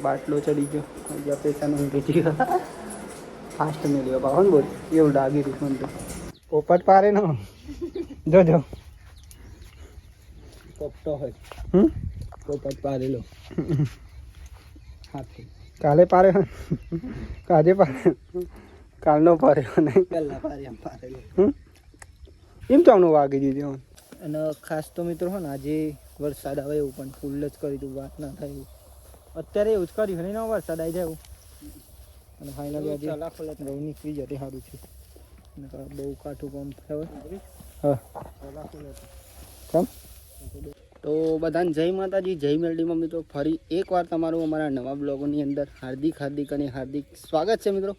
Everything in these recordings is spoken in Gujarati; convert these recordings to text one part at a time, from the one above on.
બાટલો ચડી ગયો અહીંયા પૈસાનો ઊંઘી ગયો ફાસ્ટ મેળ્યો પાહો ને બોલ એવું ડાગી રહ્યું મને તો પોપટ પારે નો જોજો પોપટો હોય પોપટ પારેલો હાથી કાલે પારે કાજે પારે કાલનો પાર્યો નહીં પહેલાં પારેલો એમ તો આમનું વાગી દીધું અને ખાસ તો મિત્રો હો ને આજે વરસાદ આવે એવું પણ ફૂલ જ કરી દઉં વાત ના થાય એવું અત્યારે એવું જ કર્યું ને વરસાદ આવી જાય એવું અને ફાઇનલી આજે ઘઉં નીકળી જતી સારું છે બહુ કાઠું કામ થયું હા કેમ તો બધાને જય માતાજી જય મેલડીમાં મિત્રો ફરી એકવાર તમારું અમારા નવા બ્લોગોની અંદર હાર્દિક અને હાર્દિક સ્વાગત છે મિત્રો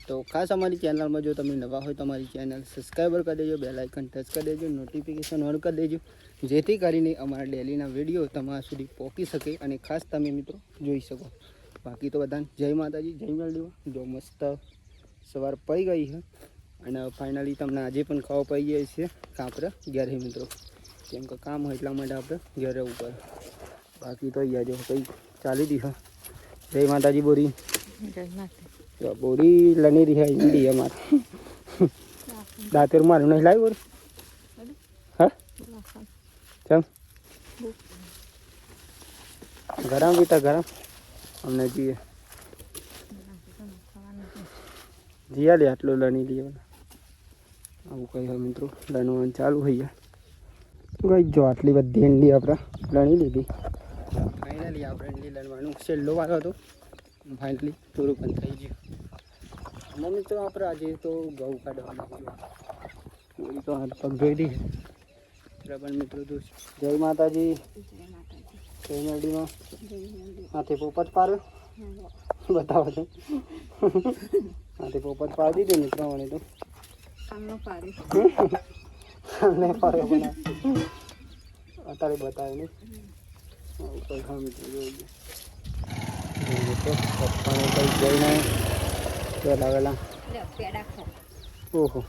તો ખાસ અમારી ચેનલમાં જો તમે નવા હોય તો અમારી ચેનલ સબસ્ક્રાઈબર કરી દેજો બેલ આઇકન ટચ કરી દેજો નોટિફિકેશન ઓન કરી દેજો જેથી કરીને અમારા ડેલીના વિડીયો તમારા સુધી પહોંચી શકે અને ખાસ તમે મિત્રો જોઈ શકો બાકી તો બધાને જય માતાજી જય મેલડીમાં જો મસ્ત સવાર પડી ગઈ છે અને ફાઇનલી તમને આજે પણ ખાવા પડી જાય છે કાપરે ઘેરે મિત્રો કેમ કે કામ હોય એટલા માટે આપણે ઘેરે ઉપર બાકી તો અહીંયા જો કંઈ ચાલી રહી છે જય માતાજી બોરી જય માતા બોરી લની રહી હિન્દી અમારે દાંતેર મારું નહીં લાવી બોરી હા ચમ ગરમ બીતા ગરમ અમને જીએ જીયા લે આટલું લણી લઈએ આવું કંઈ હોય મિત્રો લણવાનું ચાલુ થઈ જાય ગઈ જો આટલી બધી ઈંડી આપણે લણી લીધી ફાઇનલી આપણે ઈંડી લણવાનું છેલ્લો વાળો હતો ફાઇનલી પૂરું પણ થઈ ગયું અને મિત્રો આપણે આજે તો ઘઉં કાઢવાના પૂરી તો હાથ પગ ધોઈ દઈએ પણ મિત્રો તો જય માતાજી જય મેરડીમાં હાથે પોપટ પાડ્યો બતાવો છો હાથે પોપટ પાડી દીધો મિત્રો મને તો સામને પાડ્યો પણ અત્યારે બતાવે નહીં કોઈ હા મિત્રો જોઈ પપ્પાને કંઈ જઈને પહેલા વહેલા ઓહો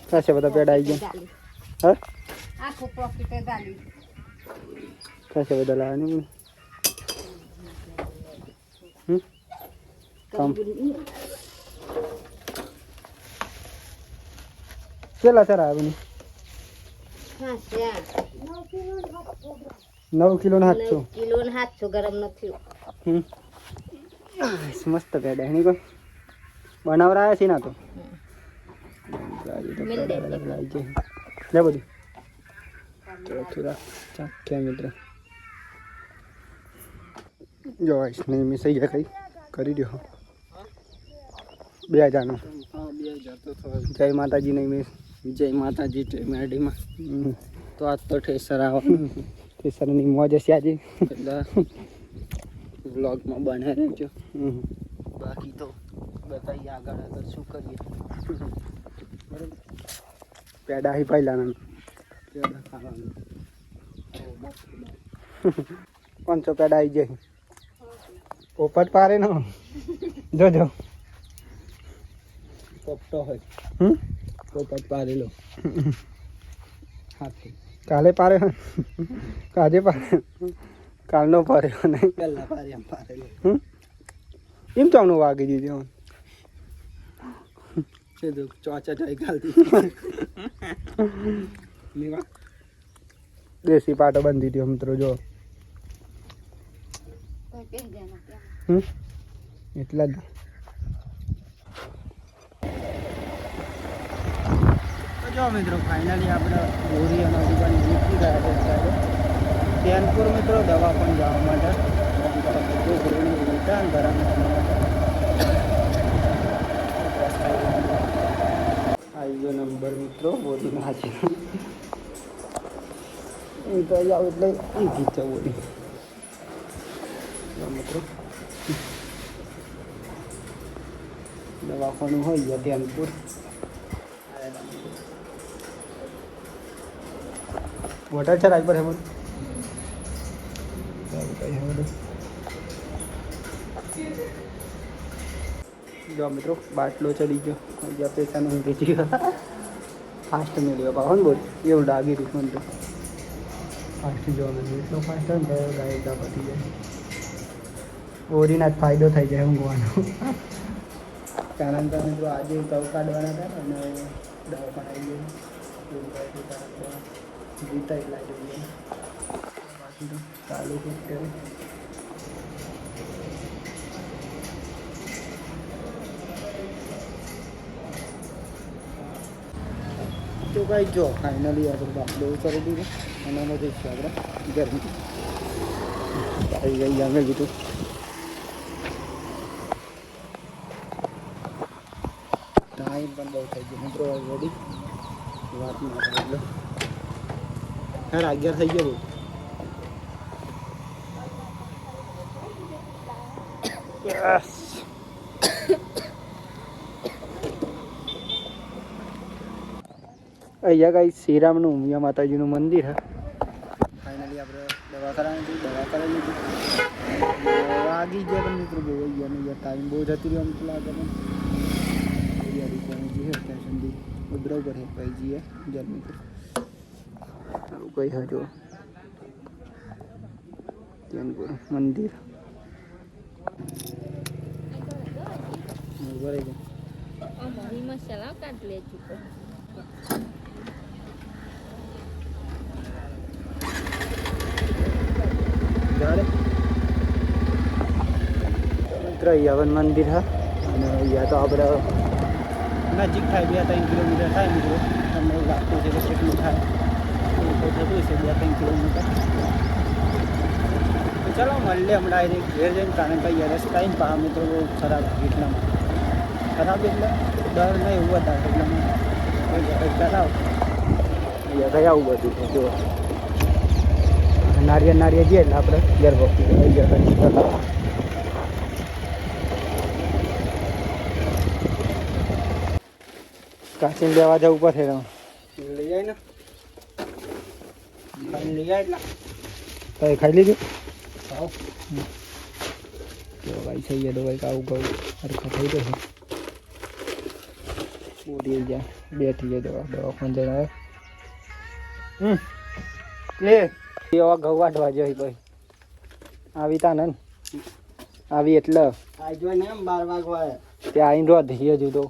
કશે બધા પેડા આવી ગયા હા કશે બધા લાવે ને કામ કેટલા સર આવે ને 9 કિલો ના 700 ગરમ નથી મસ્ત પેડા એની કોઈ બનાવરાયા છે ના તો લે બધું થોડા ચાખ્યા મિત્ર જો નહીં મિસ થઈ ગયા કંઈ કરી દો 2000 નો જય માતાજી નહીં મિસ જય માતાજી જય મેરડીમાં તો આજ તો ઠેસર આવવાનું ઠેસરની મોજ હશે આજે એટલે વ્લોગમાં બને રહેજો બાકી તો બતાવીએ આગળ શું કરીએ બરાબર પેડા અહીં પહેલાં પેડા ખાવાનું 500 પેડા આવી જાય પોપટ પારે નો જોજો પોપટો હોય પોપટ પારેલો હાથી કાલે પારે કાજે પારે કાલનો પાર્યો નહીં પહેલાં પારેલો એમ તો આમનું વાગી દીધું છે તો ચોચા ચાઈ ગાલતી દેશી પાટો બંધી હતી મિત્રો જો એટલા જ જો મિત્રો ફાઇનલી આપણે બોરી અને દુકાન નીકળી ગયા છે ચેનપુર મિત્રો દવા પણ જવા માટે રિટર્ન આવી ગયો નંબર મિત્રો બોરી નાખી એ તો આવ એટલે ઈજી છે બોરી મિત્રો દવાખાનું હોય ચેનપુર વોટર છે રાજ પર હેમંત જો મિત્રો બાટલો ચડી ગયો અહીંયા પૈસાનો ઊંઘી ગયો ફાસ્ટ મેળ્યો પાહો ને બોલ એવું ડાગી રહ્યું મને તો ફાસ્ટ જોવા મળ્યું એટલો ફાસ્ટ ને ગાય પતી જાય ઓરીના જ ફાયદો થઈ જાય ઊંઘવાનો. કારણ કે મિત્રો આજે ઘઉં કાઢવાના હતા અને દવા પણ આવી ગઈ જીતા એટલા જોઈએ બાકી તો ચાલુ કરે. તો કાંઈ જો ફાઇનલી આપણે બાપડો કરી દીધું અને અમે જઈશું આપણે ગરમી આવી ગઈ અમે કીધું ટાઈમ પણ બહુ થઈ ગયો મિત્રો ઓલરેડી વાત ના થાય એટલે હા 11 થઈ ગયો. યસ અહીંયા કાંઈ શ્રીરામનું ઉમિયા માતાજીનું મંદિર છે. ફાઇનલી આપણે દવા કરાવી લીધી વાગી ગયા પણ મિત્રો બહુ ગયા ને ટાઈમ બહુ જતી રહ્યો એમ લાગે ને તૈયારી કરવાની જે ત્યાં સુધી ઉભરાવ કરે ભાઈ જઈએ જલ્દી સારું કઈ હજો ધ્યાનપુર મંદિર બરાબર મસાલા કાઢ લેજો. મિત્ર યવન મંદિર હા અને અહીંયા તો આપણે નજીક થાય 2-3 કિલોમીટર થાય મિત્રો. તમને એવું લાગતું છે કે કેટલું થાય એવું તો થતું છે 2-3 કિલોમીટર. તો ચાલો મળીએ હમણાં ડાયરેક્ટ ઘેર જઈને કારણ કે અહીંયા રસ્તા ને પા મિત્રો બહુ ખરાબ એટલામાં ખરાબ એટલે ડર નહીં એવું હતા એટલામાં ખરાબ અહીંયા ગયા આવું બધું છે જો નારિયેળ જઈએ એટલે આપણે ઘેર વખતે કાચીને લેવા જવું પડે લઈ જાય ને લઈ જાય એટલે કઈ ખાઈ લીધું ભાઈ થઈ ગયા ભાઈ આવું કહું હરખા થઈ જશે બોરી જાય બેઠી જાય દવાખાને જઈને આવે લે એવા ઘઉં વાટવા જોઈએ ભાઈ આવી તા ને આવી એટલે જોઈને એમ 12 વાગવા ત્યાં આવીને રોજ હજુ તો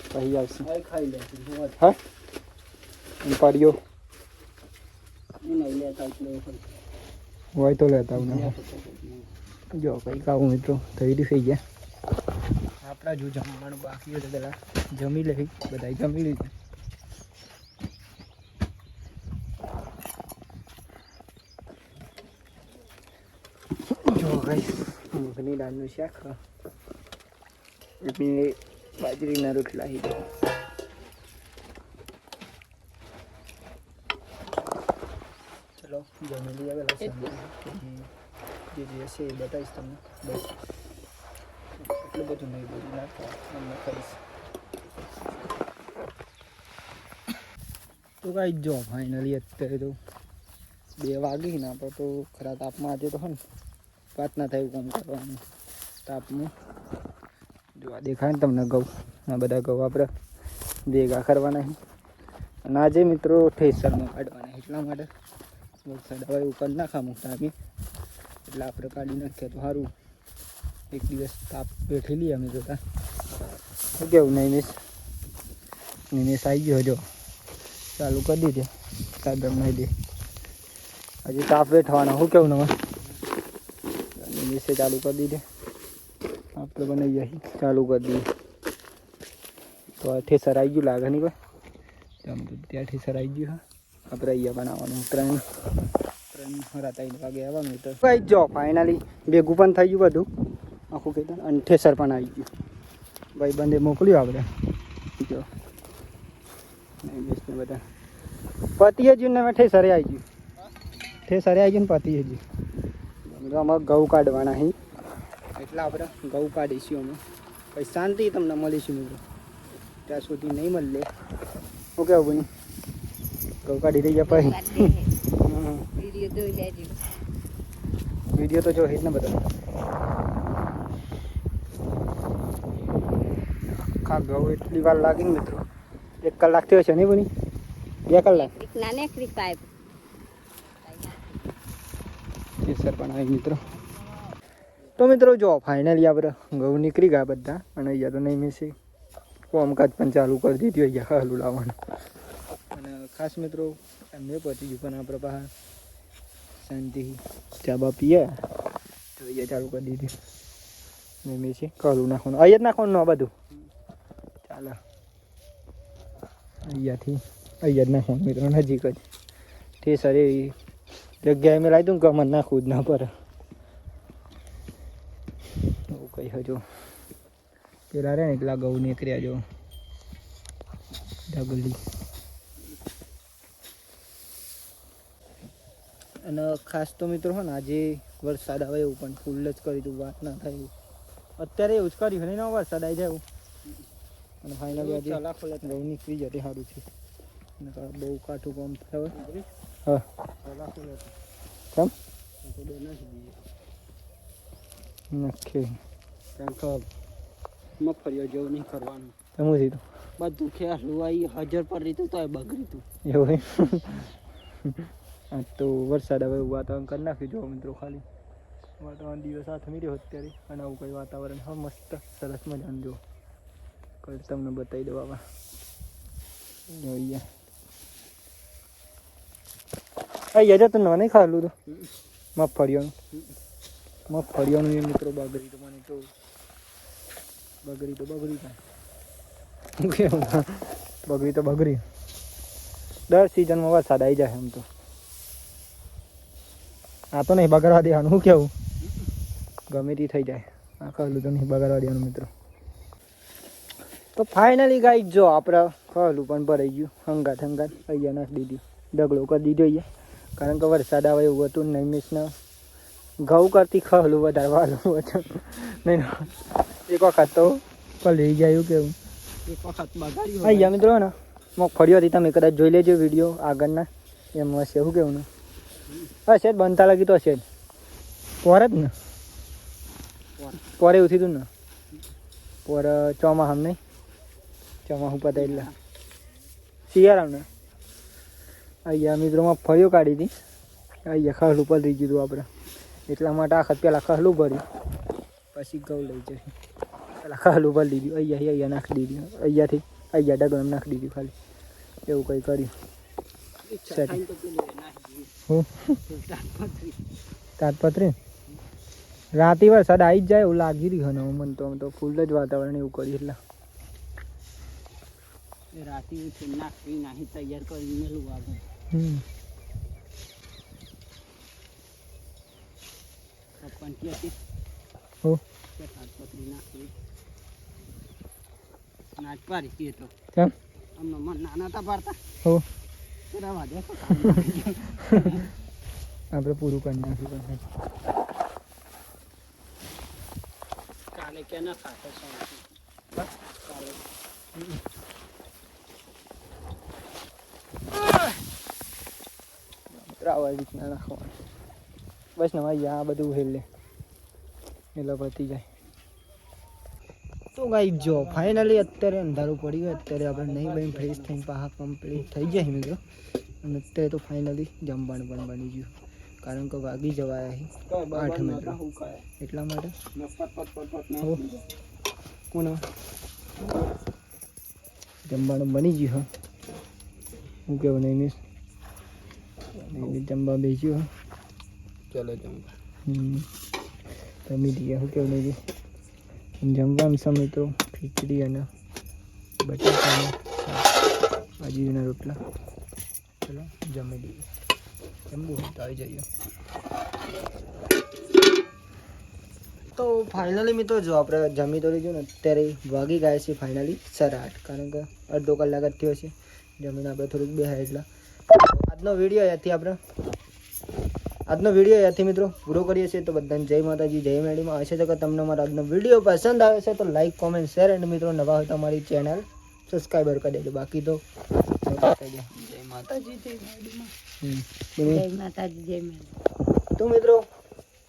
પછી આવશે ખાઈ લે હા પડ્યો હોય તો લેતા આવું જો કંઈક આવું મિત્રો થઈ ગયા આપણા જો જમવાનું બાકી હોય તો પેલા જમી લઈ બધા જમી લીધું. જો ભાઈ મગની દાળનું શાક બાજરીના રોટલા ચલો જમી લઈએ પેલા જે હશે એ બતાવીશ તમને બસ એટલું બધું નહીં બધું નાખવા તમને કહીશ. તો કાંઈ જો ફાઇનલી અત્યારે તો 2 વાગી ને આપણે તો ખરા તાપમાં આજે તો ને વાત ના થયું કામ કરવાનું તાપમાં જોવા દેખાય ને તમને ઘઉં આ બધા ઘઉં આપણે ભેગા કરવાના અને આજે મિત્રો ઠેસરમાં કાઢવાના એટલા માટે વરસાદ હવે ઉપર નાખા મૂકતા આપી એટલે આપણે કાઢી નાખીએ તો સારું એક દિવસ તાપ બેઠી લઈએ અમે જોતા શું કેવું નિમેશ આવી ગયો જો ચાલુ કરી દીધે સાદમ નહીં દે હજી તાપ બેઠવાના શું કેવું નવા નિમેશે ચાલુ કરી દીધે આપણે બનાવીએ ચાલુ કરી દઈએ તો આ ઠેસર આવી ગયું લાગે નહીં કોઈ ત્યાં ઠેસર આવી ગયું હા આપણે અહીંયા બનાવવાનું 3 રાત 3 વાગે આવવાનું તો કઈ જો ફાઇનલી ભેગું પણ થઈ ગયું બધું આખું કીધું અને ઠેસર પણ આવી ગયું ભાઈ બંને મોકલ્યું આપણે જો બેસને બધા પતિએ જ ને ઠેસરે આવી ગયું ઠેસરે આવી ગયું ને પતિએ જ અમારે ઘઉં કાઢવાના અહીં એટલે આપણે ઘઉં કાઢીશું અમે પછી શાંતિ તમને મળીશું મિત્રો ત્યાં સુધી નહીં મળે ઓકે ભાઈ ઘઉં કાઢી દઈએ પછી વિડીયો તો જો હિટ ને બધા આખા ઘઉં એટલી વાર લાગી ને મિત્રો 1 કલાક થયો છે નહીં બની 2 કલાક કેસર પણ આવી મિત્રો તો મિત્રો જો ફાઇનલી આપણે ઘઉં નીકળી ગયા બધા અને અહીંયા તો નહીં મિસી કોમકાજ પણ ચાલુ કરી દીધું અહીંયા હલું લાવવાનું અને ખાસ મિત્રો એમને પહોંચી ગયું પણ આપણે પાસે શાંતિ ચા બા પીએ તો અહીંયા ચાલુ કરી દીધી નહીં મિસી કલું નાખવાનું અહીંયા જ નાખવાનું આ બધું ચાલો અહીંયાથી અહીંયા જ નાખવાનું મિત્રો નજીક જ તે સર એવી જગ્યાએ મેં લાવી દઉં કે મને નાખવું જ ના પડે એવું કઈ હજુ પેલા રે ને એટલા ઘઉં નીકળ્યા જો ઢગલી અને ખાસ તો મિત્રો હો ને આજે વરસાદ આવે એવું પણ ફૂલ જ કરી દઉં વાત ના થાય એવું અત્યારે એવું જ કર્યું ને વરસાદ આવી જાય એવું અને ફાઇનલી આજે ઘઉં નીકળી જતી સારું છે બહુ કાઠું કામ થાય હા કેમ નક્કી મગફળીઓ જેવું નહીં કરવાનું શું થયું બધું ખેસલું આવી હાજર પર રીતું તો બગડી તું એવું હા તો વરસાદ હવે વાતાવરણ કરી નાખ્યું જો મિત્રો ખાલી વાતાવરણ દિવસ હાથ મળ્યો અત્યારે અને આવું કંઈ વાતાવરણ હા મસ્ત સરસ મજાનું જો કઈ તમને બતાવી દઉં આવા અહીંયા જતો નહીં ખાલું તો મગફળીઓનું એ મિત્રો બગડી તો મને તો બગડી દર સિઝનમાં વરસાદ આવી જાય એમ તો આ તો નહીં બગાડવા દેવાનું શું કેવું ગમે તે થઈ જાય આ ખાલું તો નહીં બગાડવા દેવાનું મિત્રો તો ફાઇનલી ગાઈ જો આપણે ખાલું પણ ભરાઈ ગયું હંગાત અહીંયા નાખી દીધું ડગલો કરી દીધો અહીંયા કારણ કે વરસાદ આવે એવું હતું નહીં મિસના ઘઉં કરતી ખાલું વધારે વાલું હતું નહીં એક વખત તો પલળી જાય એવું કેવું એક વખત બગાડ્યું અહીંયા મિત્રો ને મગફળીઓ હતી તમે કદાચ જોઈ લેજો વિડીયો આગળના એમાં હશે શું કેવું ને હશે જ બનતા લાગી તો હશે જ પોરે જ ને પોરે એવું થયું ને પોર ચોમાસું નહીં ચોમાસું પતા એટલે શિયાળામાં ને અહીંયા મિત્રો મગફળીઓ કાઢી હતી અહીંયા ખાલું પલળી ગયું આપણે એટલા માટે આખત પહેલાં ખાલું ભર્યું પછી ઘઉં લઈ જશે પહેલાં ખાલું ભરી દીધું અહીંયા નાખી દીધું અહીંયાથી અહીંયા ડગમ નાખી દીધું ખાલી એવું કંઈ કર્યું હું તાજપત્રી રાતે વરસાદ આવી જ જાય એવું લાગી રહ્યું ને મને તો ફૂલ જ વાતાવરણ એવું કર્યું એટલે રાતે નાખવી નાખી તૈયાર કરી મેલું આગળ તાજપત્રી નાખવી નાચ પારી કે તો કેમ અમને મન નાના હતા પાડતા હો રહેવા દે આપણે પૂરું કરી નાખ્યું કાલે કે ના ખાતો કાલે આવા રીતના નાખવાનું બસ ને ભાઈ આ બધું હેલે એટલે પતી જાય તો ગાઈ જો ફાઇનલી અત્યારે અંધારું પડી ગયું અત્યારે આપણે નહીં બની ફ્રેશ થઈને પાહા કમ્પ્લીટ થઈ જાય મિત્રો અને અત્યારે તો ફાઇનલી જમવાનું પણ બની ગયું કારણ કે વાગી જવાયા 8 મિત્રો એટલા માટે કોણ જમવાનું બની ગયું હા હું કેવું નહીં મિસ જમવા બેસ્યું ચલો જમવા જમી દઈએ શું કેવું નહીં જમવાનું છે મિત્રો ખીચડી અને બટાકાના બાજરીના રોટલા ચલો જમી દઈએ જમવું તો આવી જઈએ તો ફાઇનલી મિત્રો જો આપણે જમી તો લીધું ને અત્યારે વાગી ગયા છે ફાઇનલી 8:30 કારણ કે અડધો કલાક જ થયો છે જમીને આપણે થોડુંક બેહાય એટલે આજનો વિડીયો અહીંયાથી મિત્રો પૂરો કરીએ છીએ તો બધાને જય માતાજી જય મેડીમાં હશે તો કે તમને મારો આજનો વિડીયો પસંદ આવે છે તો લાઈક કોમેન્ટ શેર અને મિત્રો નવા હોય તો અમારી ચેનલ સબસ્ક્રાઈબર કરી દેજો બાકી તો જય માતાજી જય મેડીમાં જય માતાજી જય મેડી તો મિત્રો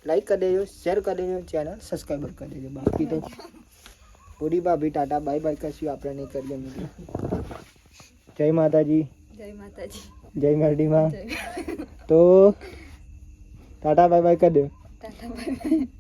લાઈક કરી દેજો શેર કરી દેજો ચેનલ સબસ્ક્રાઈબર કરી દેજો બાકી તો પૂરી ભાભી ટાટા બાય બાય કશું આપણે નહીં કરીએ મિત્રો જય માતાજી જય મેરડીમાં તો ટાટા બાય બાય કરી દો ટાટા બાય બાય